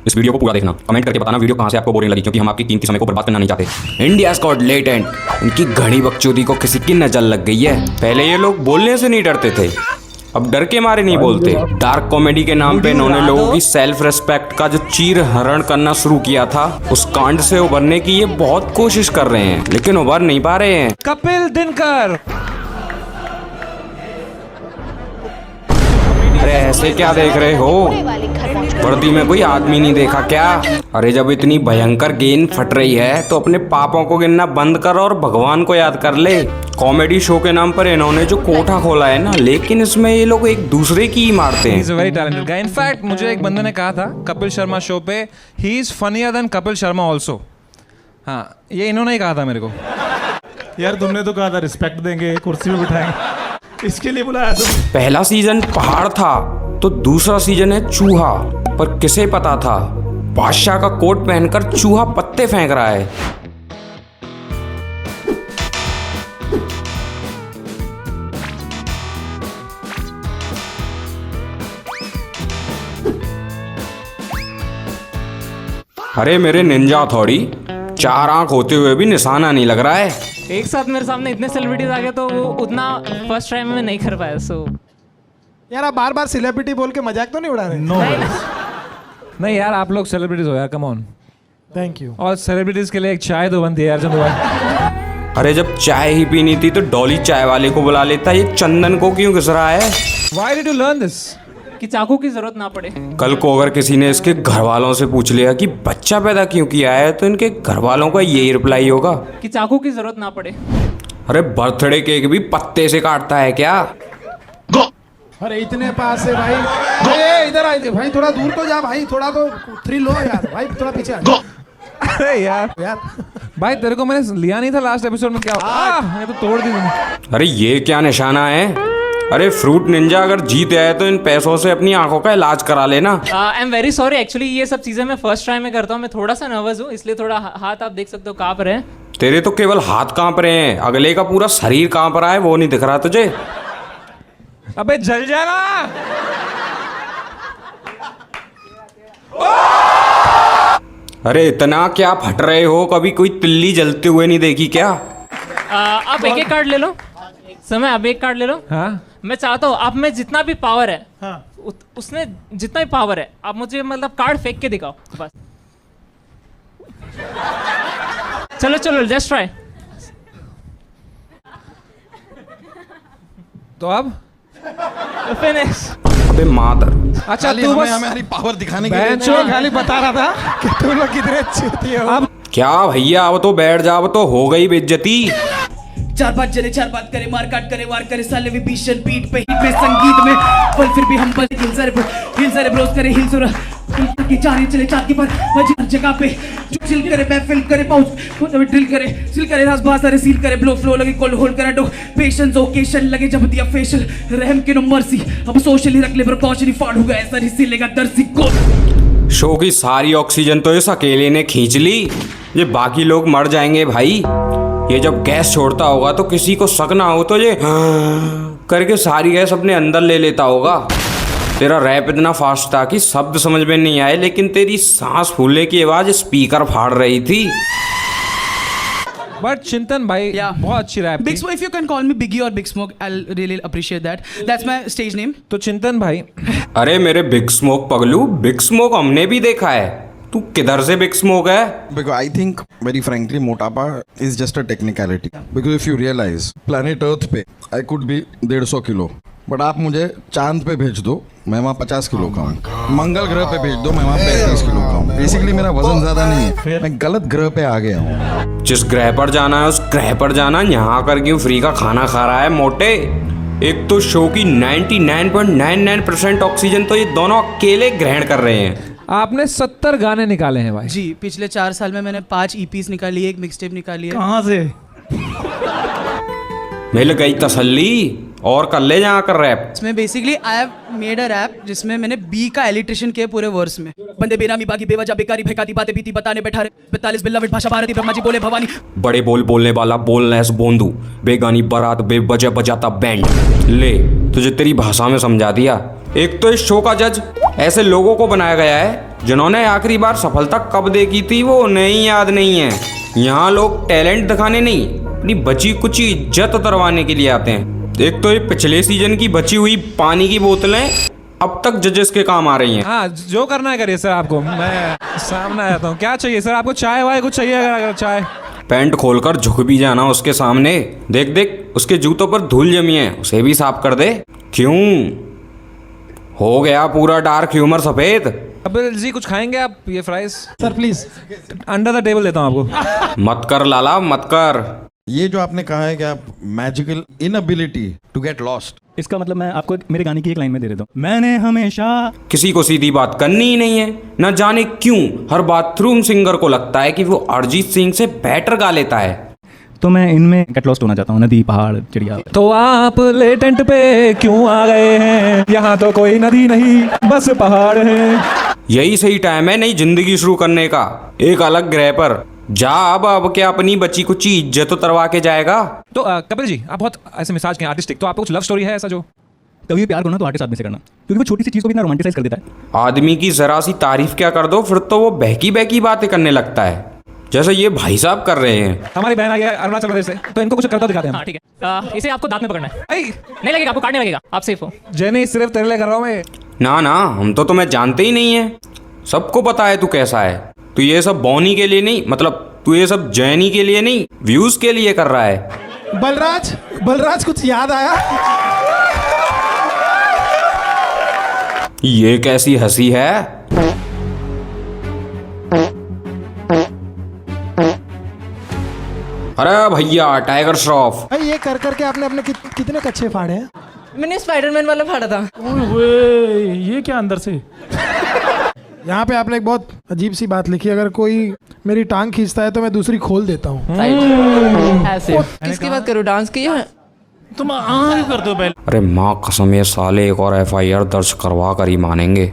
इस वीडियो को पूरा देखना, कमेंट करके बताना वीडियो कहाँ से आपको बोरिंग लगी, क्योंकि हम आपकी कीमती समय को बर्बाद करना नहीं चाहते। इंडिया गॉट लेटेंट, इनकी घड़ी बकचोदी को किसी की नजर लग गई है। पहले ये लोग बोलने से नहीं डरते थे, अब डर के मारे नहीं बोलते। डार्क कॉमेडी के नाम पे इन्होंने लोगों की सेल्फ रिस्पेक्ट का जो चीर हरण करना शुरू किया था, उस कांड से उभरने की ये बहुत कोशिश कर रहे हैं, लेकिन उभर नहीं पा रहे हैं। कपिल दिनकर, अरे ऐसे क्या देख रहे हो? वर्दी में कोई आदमी नहीं देखा क्या? अरे जब इतनी भयंकर गेंद फट रही है तो अपने पापों को गिनना बंद कर और भगवान को याद कर ले। कॉमेडी शो के नाम पर इन्होंने जो कोठा खोला है ना, लेकिन इसमें ये लोग एक दूसरे की ही मारते हैं। He's a very talented guy. In fact, मुझे एक बंदे ने कहा था कपिल शर्मा शो पे, he is funnier than Kapil Sharma also। हाँ, ये इन्होंने ही कहा था मेरे को। यार तुमने तो कहा था रिस्पेक्ट देंगे, कुर्सी पे बिठाएंगे, इसके लिए बुलाया तुम। पहला सीजन पहाड़ था तो दूसरा सीजन है चूहा, पर किसे पता था बादशाह का कोट पहनकर चूहा पत्ते फेंक रहा है। अरे मेरे निंजा हथौड़ी, 4 आंख होते हुए भी निशाना नहीं लग रहा है। एक साथ मेरे सामने इतने सेलिब्रिटीज आ गए तो वो उतना फर्स्ट टाइम में नहीं कर पाया। सो यार आप बार बार सेलिब्रिटी बोल के मजाक तो नहीं उड़ा रहे? नो नहीं यार, आप लोग सेलिब्रिटीज हो यार, कम ऑन। Thank you. और सेलिब्रिटीज के लिए एक चाय तो बनती है यार चंदू भाई। अरे जब चाय ही पीनी थी तो डॉली चाय वाले को बुला लेता, ये चंदन को क्यों घिस रहा है? Why did you learn this? कि चाकू की जरूरत ना पड़े। कल को अगर किसी ने इसके घर वालों से पूछ लिया कि बच्चा पैदा क्यों किया है, तो इनके घर वालों का यही रिप्लाई होगा कि चाकू की जरूरत ना पड़े। अरे बर्थडे केक भी पत्ते से काटता है क्या? अरे इतने पास है भाई। अरे इधर आए भाई, थोड़ा दूर तो जा भाई, थोड़ा तो थ्रिल हो यार भाई, थोड़ा पीछे आ जा। अरे यार यार भाई, तेरे को मैंने लिया नहीं था लास्ट एपिसोड में, क्या ये तो तोड़ दी तुमने। अरे ये क्या निशाना है? अरे फ्रूट निंजा अगर जीत आए तो इन पैसों से अपनी आंखों का इलाज करा लेना। I am very sorry, actually ये सब चीजें मैं फर्स्ट टाइम में करता हूँ, मैं थोड़ा सा नर्वस हूँ, इसलिए थोड़ा हाथ आप देख सकते हो कांप रहे हैं। तेरे तो केवल हाथ कांप रहे हैं, अगले का पूरा शरीर कांप रहा है, वो नहीं दिख रहा तुझे? अबे जल जाना। अरे इतना क्या फट रहे हो? कभी कोई तिल्ली जलते हुए नहीं देखी क्या? आप एक एक कार्ड ले लो। समय आप एक कार्ड ले लो। हाँ, मैं चाहता हूँ आप में जितना भी पावर है, हाँ उसने जितना भी पावर है, आप मुझे मतलब कार्ड फेंक के दिखाओ बस। चलो चलो जस्ट ट्राई। तो अब फिनिश। अबे मादर, अच्छा तू बस हमारी पावर दिखाने बहन मैं चोद। खाली बता रहा था कि तुम लोग कितने अच्छे होती हो। अब क्या भैया, अब तो बैठ जा, अब तो हो गई बेइज्जती। 4 बात चले 4 बात करे, मार काट करे वार करे, साले विभीषण पीठ पे हिट में संगीत में, पर फिर भी हम पर हिल सारे ब्रोस करे, हिल सुरा की 4 चले 4 के पर हर जगह पे जो चिल करे, महफिल करे, पाउच ड्रिल करे, सिल करे, रास बास सारे सील करे, ब्लो फ्लो लगे, कोल्ड होल्ड करे, डो पेशेंस ओकेशन लगे, जब दिया फेशियल रहम के नो मर्सी, अब सोशली रख ले प्रिकॉशनरी फाड़ हो गया ऐसा ही लेगा दर्सी को। शो की सारी ऑक्सीजन तो इस अकेले ने खींच ली, ये बाकी लोग मर जाएंगे भाई। ये जब गैस छोड़ता होगा तो किसी को शक ना हो तो ये करके सारी गैस अपने अंदर ले लेता होगा। तेरा रैप इतना फास्ट था कि शब्द समझ में नहीं आए, लेकिन तेरी सांस फूलने की आवाज स्पीकर फाड़ रही थी। बट चिंतन भाई बहुत अच्छी rap Big Smoke, if you can call me Biggie or Big Smoke, I'll really appreciate that. That's my stage name. तो चिंतन भाई, अरे मेरे बिग स्मोक पगलू, बिग स्मोक हमने भी देखा है, तू किधर से बिग स्मोक है? Because I think, very frankly, motapa is just a technicality. Because if you realize, planet Earth पे I could be 150 kilo, but आप मुझे चांद पे भेज दो, मैं वहाँ 50 किलो का हूँ। मंगल ग्रह पे भेज दो, मैं वहाँ 35 किलो का हूँ। बेसिकली मेरा वजन ज्यादा नहीं है, मैं गलत ग्रह पे आ गया हूँ। जिस ग्रह पर जाना है उस ग्रह पर जाना, यहाँ कर क्यों फ्री का खाना खा रहा है मोटे? एक तो शो की 99.99% ऑक्सीजन तो ये दोनों अकेले ग्रहण कर रहे हैं। आपने 70 गाने निकाले हैं भाई। जी, पिछले 4 साल में मैंने 5 EPs निकाली है, एक मिक्सटेप निकाली है। कहाँ से? मिल गई तसल्ली, और कर ले जहाँ कर रैप। इसमें basically I have made a rap जिसमें मैंने बी का एलिट्रेशन किया पूरे वर्स में। बंदे बेनामी बाकी बेवजह बेकारी भैकाती बातें बीती बताने बैठा रहे 45 बिल्ला विद भाषा भारती ब्रह्मा जी बोले भवानी। बड़े बोल बोलने वाला बोलनेस बोंदू, बेगानी बारात बेवजह बजाता बैंड। ले तुझे तेरी भाषा में समझा दिया। एक तो इस शो का जज ऐसे लोगों को बनाया गया है जिन्होंने आखिरी बार सफलता कब देखी थी वो उन्हें याद नहीं है। यहाँ लोग टैलेंट दिखाने नहीं, अपनी बची कुछ इज्जत उतरवाने के लिए आते हैं। एक तो ये पिछले सीजन की बची हुई पानी की बोतलें अब तक जजेस के काम आ रही हैं। हाँ, जो करना है करिए सर, आपको मैं सामने आ जाता हूँ। क्या चाहिए सर आपको? चाय वाय कुछ चाहिए? अगर चाय। पैंट खोलकर झुक भी जाना उसके सामने। देख देख उसके जूतों पर धूल जमी है, उसे भी साफ कर दे। क्यों हो गया पूरा डार्क ह्यूमर सफेद? कपिल जी कुछ खाएंगे आप? ये fries sir please. Under the table देता हूँ आपको। मत कर लाला मत कर। ये जो आपने कहा है कि आप magical inability to get lost, इसका मतलब मैं आपको मेरे गाने की एक लाइन में दे देता हूँ। मैंने हमेशा किसी को सीधी बात करनी ही नहीं है। न जाने क्यों हर बाथरूम सिंगर को लगता है कि वो अरिजीत सिंह से बेटर गा लेता है। तो मैं इनमें गेट लॉस्ट होना चाहता हूँ। नदी, पहाड़, चिड़िया। तो आप लेटेंट पे क्यों आ गए हैं? यहाँ तो कोई नदी नहीं, बस पहाड़ है। यही सही टाइम है नई जिंदगी शुरू करने का, एक अलग ग्रह पर। जा अब क्या अपनी बची कुछ इज्जत उतरवा के जाएगा? तो कपिल जी आप बहुत ऐसे मिजाज के आर्टिस्टिक, तो आपको कुछ लव स्टोरी है ऐसा जो? कभी भी प्यार करना तो आर्टिस्ट आदमी से करना, क्योंकि वो छोटी सी चीज़ को भी इतना रोमांटिसाइज कर देता है। आदमी की जरा सी तारीफ क्या कर दो फिर तो वो बहकी बहकी बातें करने लगता है, जैसे ये भाई साहब कर रहे हैं। हमारी बहन आ गया अरुणाचल प्रदेश से, तो इनको कुछ करता दिखाते हैं हम। हाँ ठीक है, इसे आपको दांत में पकड़ना है। ऐ, नहीं लगेगा आपको, काटने लगेगा। आप सेफ हो। जेनी सिर्फ तेरे लिए कर रहा हूँ मैं। ना ना, हम तो तुम्हें जानते ही नहीं है। सबको पता है तू कैसा है। तू ये सब बॉनी के लिए नहीं, मतलब तू ये सब जैनी के लिए नहीं, व्यूज के लिए कर रहा है। बलराज, बलराज कुछ याद आया? ये कैसी हंसी है? अरे भैया टाइगर श्रॉफ। भाई ये कर करके आपने अपने कितने कच्चे फाड़े हैं? मैंने स्पाइडरमैन वाला फाड़ा था। ओए, ये क्या अंदर से? यहाँ पे आपने एक बहुत अजीब सी बात लिखी, अगर कोई मेरी टांग खींचता है तो मैं दूसरी खोल देता हूँ। ऐसे किसकी बात करो? डांस की है? तुम आगे कर दो पहले। अरे माँ कसम, ये साले एक और FIR दर्ज करवा कर ही मानेंगे।